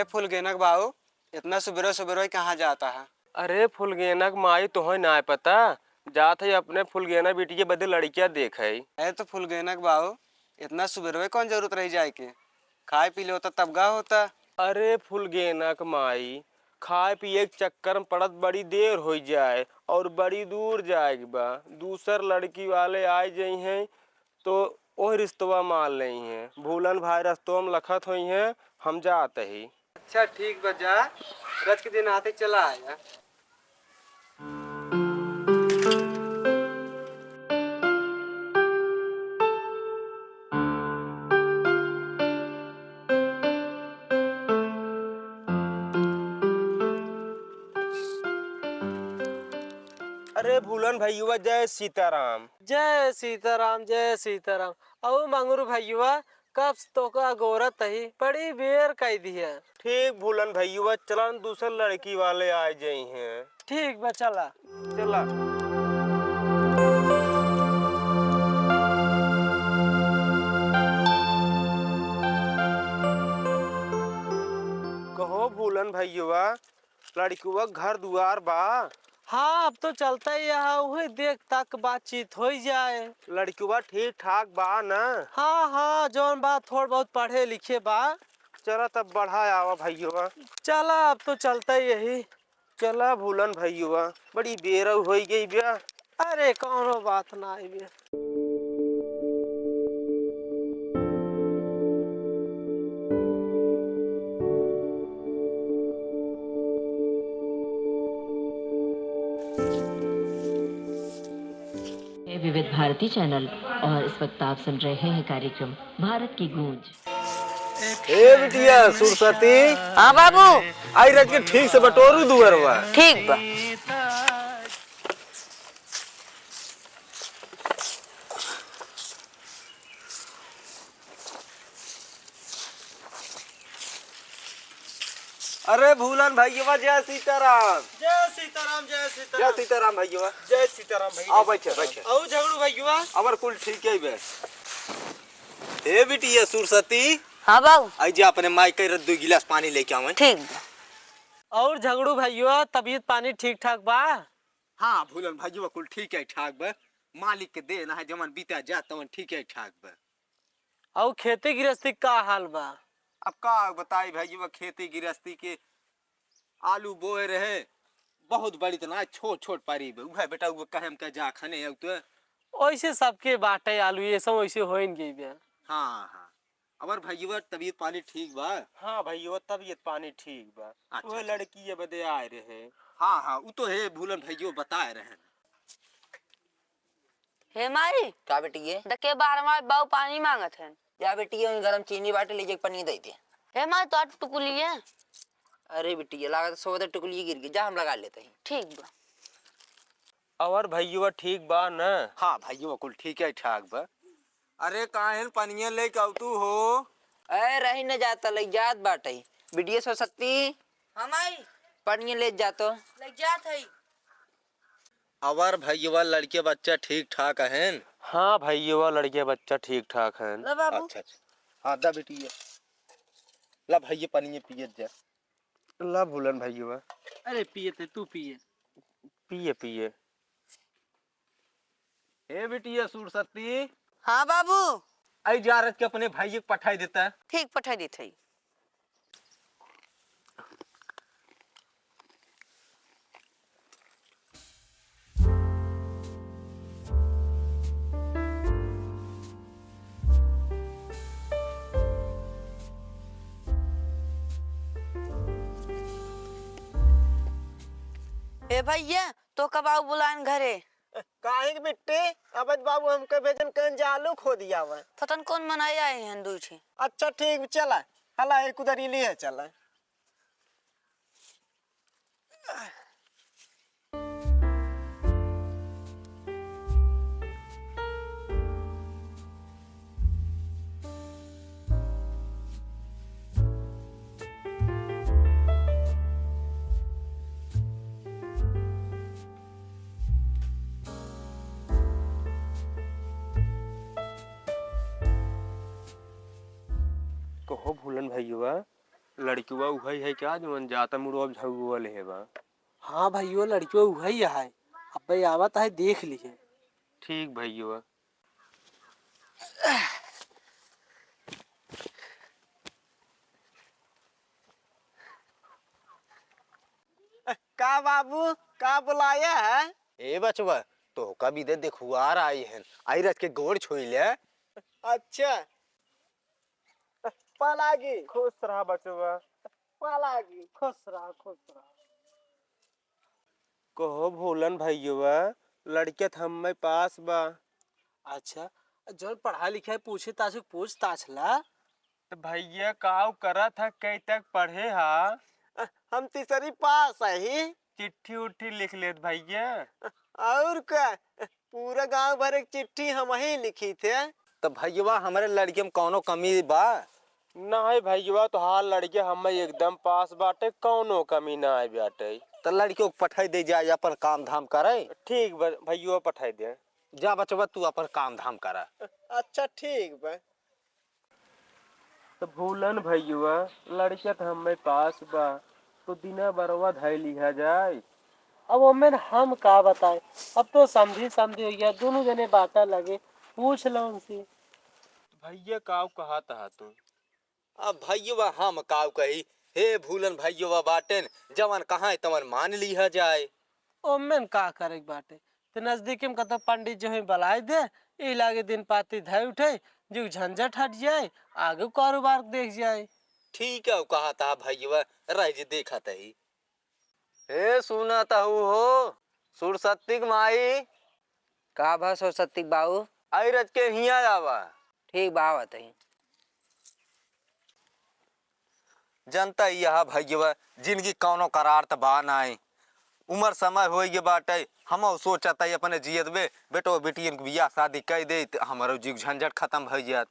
अरे फुलगेनक बाबू, इतना सुबह सुबह कहाँ जाता है? अरे फुलगेनक माई तुम्हें ना पता जात है अपने फुलगेना बेटी के बदले लड़कियां देख है। अरे तो फुलगेनक बाबू, इतना सुबह कौन जरूरत रही जाए के? खाए पी ले होता तब गा होता। अरे फुलगेनक माई खाए पिए के चक्कर में पड़त बड़ी देर हो जाए और बड़ी दूर जाएगी बा, दूसर लड़की वाले आए जाई हैं तो वो रिश्तवा मान ली हैं। भूलन भाई रस्तों में लखत हुई हैं, हम जाते ही। अच्छा ठीक बजा, रज के दिन आते चला आया। अरे भूलन भैया जय सीताराम। जय सीताराम जय सीताराम। और मंगरू भैया कब तो का गोरत ही बड़ी बेर कह दिया। ठीक भूलन भैया चलन दूसर लड़की वाले आए जाई हैं। ठीक बा चला चला। कहो भूलन भैया लड़कुआ घर दुआर बा? हाँ अब तो चलता ही यहाँ वही देख तक बातचीत हो जाए। लड़कुआ ठीक ठाक बा न? हाँ हाँ जौन बात थोड़ा बहुत पढ़े लिखे बा। चला तब बढ़ा आवा भैया। चला अब तो चलता ही यही। चला भूलन भैया बड़ी बेर हो गई ब्या। अरे कौनो बात ना आई बे। विविध भारती चैनल और इस वक्त आप सुन रहे हैं कार्यक्रम भारत की गूंज। ए बिटिया सुरसती। हाँ बाबू। आई रज के ठीक से बटोरू दुअरवा। ठीक बा। अरे भूलन भैया जय सीताराम। जय सीताराम जय सीताराम। जय सीताराम भैया। जय सीताराम भैया। आओ बैठे बैठे। और झगड़ू भैया अमर कुल ठीक है बे। ए बिटिया सुरसती। हाँ बाबू। आई जा अपने माई के 2 गिलास पानी लेके आवे। ठीक बा। और झगड़ू भैया तबीयत पानी ठीक ठाक बा? हाँ भूलन भैया कुल ठीक है ठाक बा। मालिक के देना है जमन बीता जात तमन ठीक है ठाक बा। और खेती गृहस्थी का हाल बा? अब का बताई भैया खेती गृहस्थी के आलू बोए रहे बहुत बड़ी तना छोट छोट पारी उहे बेटा वो कहम के जा खने अब तो वैसे सबके बाटे आलू ये सब वैसे हो नहीं गई बे। हाँ हाँ अमर भैया तबीयत पानी ठीक बा? हाँ भैया तबीयत पानी ठीक बा। अच्छा, वो लड़की ये बदे आए रहे। हाँ हाँ वो तो है भूलन भैया बताए रहे। हे माई का बेटी ये दके बारवा बाऊ पानी मांगत है। या बेटी ये गरम चीनी बाटे लीजिए पानी दे दे। हे माई तो टुकुली है। अरे बेटी ये लागत सोते टुकली गिर गई जा हम लगा लेते हैं। ठीक बा। और भैया ठीक बा न? हाँ भैया कुल ठीक है ठाक बा। अरे काहे पनिया लेके आउ तू हो? ए रही न जाता ले जात बाटे बिटिया सो सकती। हाँ माई पानी ले जातो लग जात है। अवर भैया लड़के बच्चा ठीक ठाक है? हाँ भैया लड़के बच्चा ठीक ठाक है। ला बाबू। अच्छा अच्छा हाँ दा बेटी ये ला भैया पानी पिए जा। ला भूलन भैया। अरे पिए थे तू पिए। पिए पिए। ए बेटिया सुरसती। हाँ बाबू। आई जा रत के अपने भाई के पठाई देता है। ठीक पठा दी थी। ए भैया तो कब आओ बुलान घरे? काहे के बिट्टे अबद बाबू हमके भेजन कन जालू खो दिया हुआ। फतन कौन मनाई आए हैं दूर से? अच्छा ठीक चला हला एक उधर ही लिए चला। कहो भूलन भैया लड़किवा वही है क्या जो जाता मुड़ो अब झगुअल है बा। हाँ भैया लड़कियों वही है। अब भाई आवत है देख लिए। ठीक भैया। का बाबू का बुलाया है? ए बचवा तो कभी दे देखुआर आई है आई रच के गोड़ छोई ले। अच्छा पलागी खुश रहा बचवा। पलागी। खुश रहा खुश रहा। कहो भूलन भैया लड़के हमें पास बा। अच्छा जो पढ़ा लिखा है पूछे ताछ पूछताछ ला। तो भैया काव करा था कई तक पढ़े हा? हम तीसरी पास है ही। चिट्ठी उट्ठी लिख लेत भैया। और क्या पूरा गांव भर एक चिट्ठी हम ही लिखी थे। तो भैया हमारे लड़के में कौनो कमी बा? नहीं भैया तो हाल लड़के हमें एकदम पास बाटे कौनो कमी ना आए बाटे। तो लड़कियों को पठाई दे जाए अपन काम धाम करे। ठीक भैया पठाई दे। जा बचवा तू अपन काम धाम करा। अच्छा ठीक बा। तो भूलन भैया लड़के तो हमें पास बा तो दिना बरवा धाई लिया जाए। अब ओमें हम का बताए। अब तो समझी समझी हो गया दोनों जने बाता लगे पूछ लो उनसे। भैया काव कहा था तू? अब भैया हम काव कही हे भूलन भैया बाटेन जवन कहाँ तवन मान लिया जाए। ओमें का करे बाटे तो नजदीक में कतो पंडित जो है बुलाए दे ई लागे दिन पाती धाई उठे जो झंझट हट जाए आगे कारोबार देख जाए। ठीक है कहा था भैया राज देखा तही। हे सुना तहु हो सुरसत्तिक माई का भा सरस्वती बाबू? आई रच के हिया आवा। ठीक बा आवत है। जनता यह भैया जिनकी कौनो करार त बा नाई उम्र समय हो गए बाटे हम सोचता अपने जियत बे बेटो बेटी बियाह शादी कर दे हमारो जीव झंझट खत्म हो जात।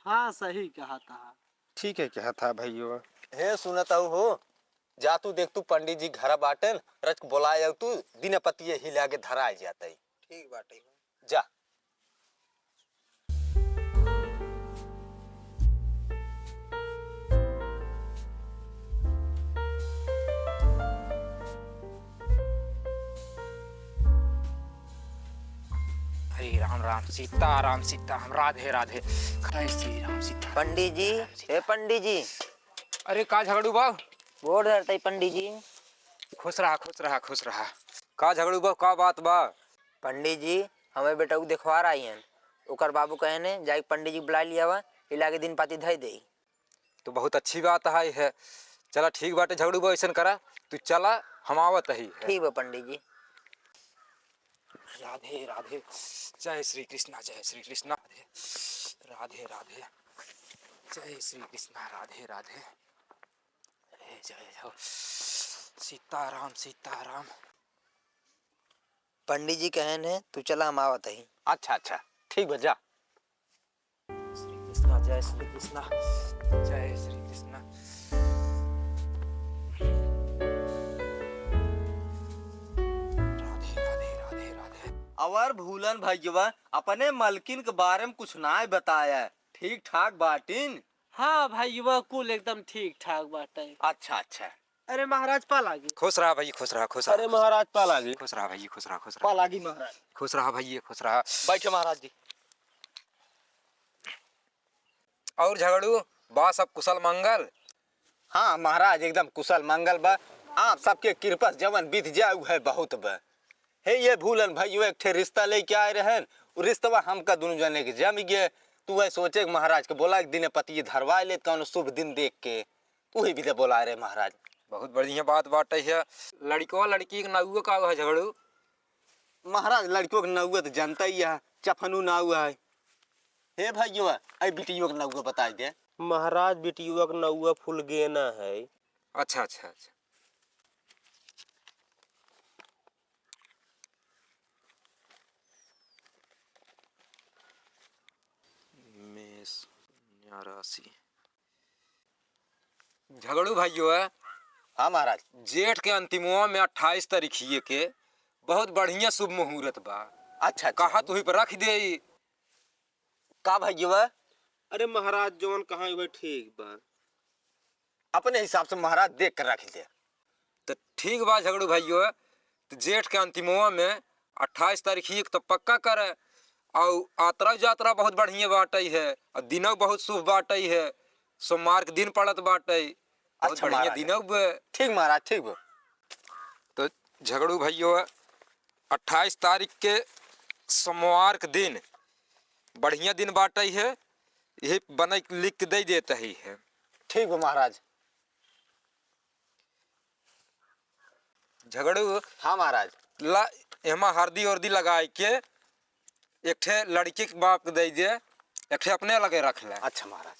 हाँ सही कहा था। ठीक है क्या था भैया। हे सुनता हो जा तू देख तू पंडित जी घर बाटन रच बोलाए तू दिन पतिये हिला के धरा जाता। ठीक बाटे। जा। हरे राम राम सीता राम राधे राधे जय श्री राम सीता। पंडित जी हे पंडित जी। अरे का झगड़ू बाव? गोड़ धरते पंडित जी। खुश रहा खुश रहा खुश रहा। का झगड़ू बाव का बात बा? पंडित जी हमें बेटा को देखवार आई हैं ओकर बाबू कहने जाई पंडित जी बुला लिया वा इला के दिन पाती धई दे। तो बहुत अच्छी बात है चला ठीक बाटे झगड़ू बाव ऐसा करा तू चला हम आवत ही है। ठीक बा पंडित जी। राधे राधे जय श्री कृष्णा राधे राधे राधे जय श्री कृष्णा राधे राधे जय हो सीताराम। पंडित जी कहने तू चला हम आवत ही। अच्छा अच्छा ठीक बजा। श्री कृष्णा जय श्री कृष्णा जय श्री कृष्णा। राधे राधे राधे राधे। और भूलन भैया अपने मलकिन के बारे में कुछ ना बताया ठीक ठाक बाटिन। हाँ भाई वह कुल एकदम ठीक ठाक बाटे। अच्छा अच्छा। अरे महाराज पा लागी। खुश रहा भाई खुश रहा खुश रहा। अरे महाराज पालागी। खुश रहा भाई खुश रहा खुश रहा। पालागी महाराज। खुश रहा भाई खुश रहा। बैठे महाराज जी। और झगड़ू बा सब कुशल मंगल? हाँ महाराज एकदम कुशल मंगल बा आप सबके कृपा जवन बीत जाए है बहुत बा। हे ये भूलन भाई एक ठे रिश्ता लेके आए रहन रिश्तवा हमका दोनों जने के जम गए। तू वह सोचे महाराज के बोला दिन पति धरवा ले कौन शुभ दिन देख के तू ही भी तो बोला रहे महाराज। बहुत बढ़िया बात बाटे है। लड़को लड़की के नौआ का है झगड़ू? महाराज लड़कियों के नौआ तो जानता ही है चफनू नौआ है। हे भैया आई बिटियों के नौआ बता दे। महाराज बिटिया के नौआ फूल गेना है। अच्छा अच्छा अच्छा। राशि झगड़ू भाइयों है। हाँ महाराज। जेठ के अंतिमवा में 28 तारीखिए के बहुत बढ़िया शुभ मुहूर्त बा। अच्छा कहा तू ही पर रख दे। का भैया? अरे महाराज जवन कहा ठीक बा। अपने हिसाब से महाराज देख कर रख दे। तो ठीक बा झगड़ू भाइयों, तो जेठ के अंतिमवा में 28 तारीख ही तो पक्का करे। और यात्रा यात्रा बहुत बढ़िया बाटई है और दिनक बहुत शुभ बाटई है। सोमवार के दिन पड़त बाटई, बहुत अच्छा बढ़िया महाराज। दिनक बे। ठीक महाराज, ठीक बा। तो झगड़ू भाइयों 28 तारीख के सोमवार के दिन बढ़िया दिन बाटई है, यही बना लिख के दे देता ही है। ठीक बा महाराज। झगड़ू हाँ महाराज। ला एमा हल्दी उर्दी लगाए के एक ठे लड़की के बाप के दे दे, एक ठे अपने लगे रख ले। अच्छा महाराज।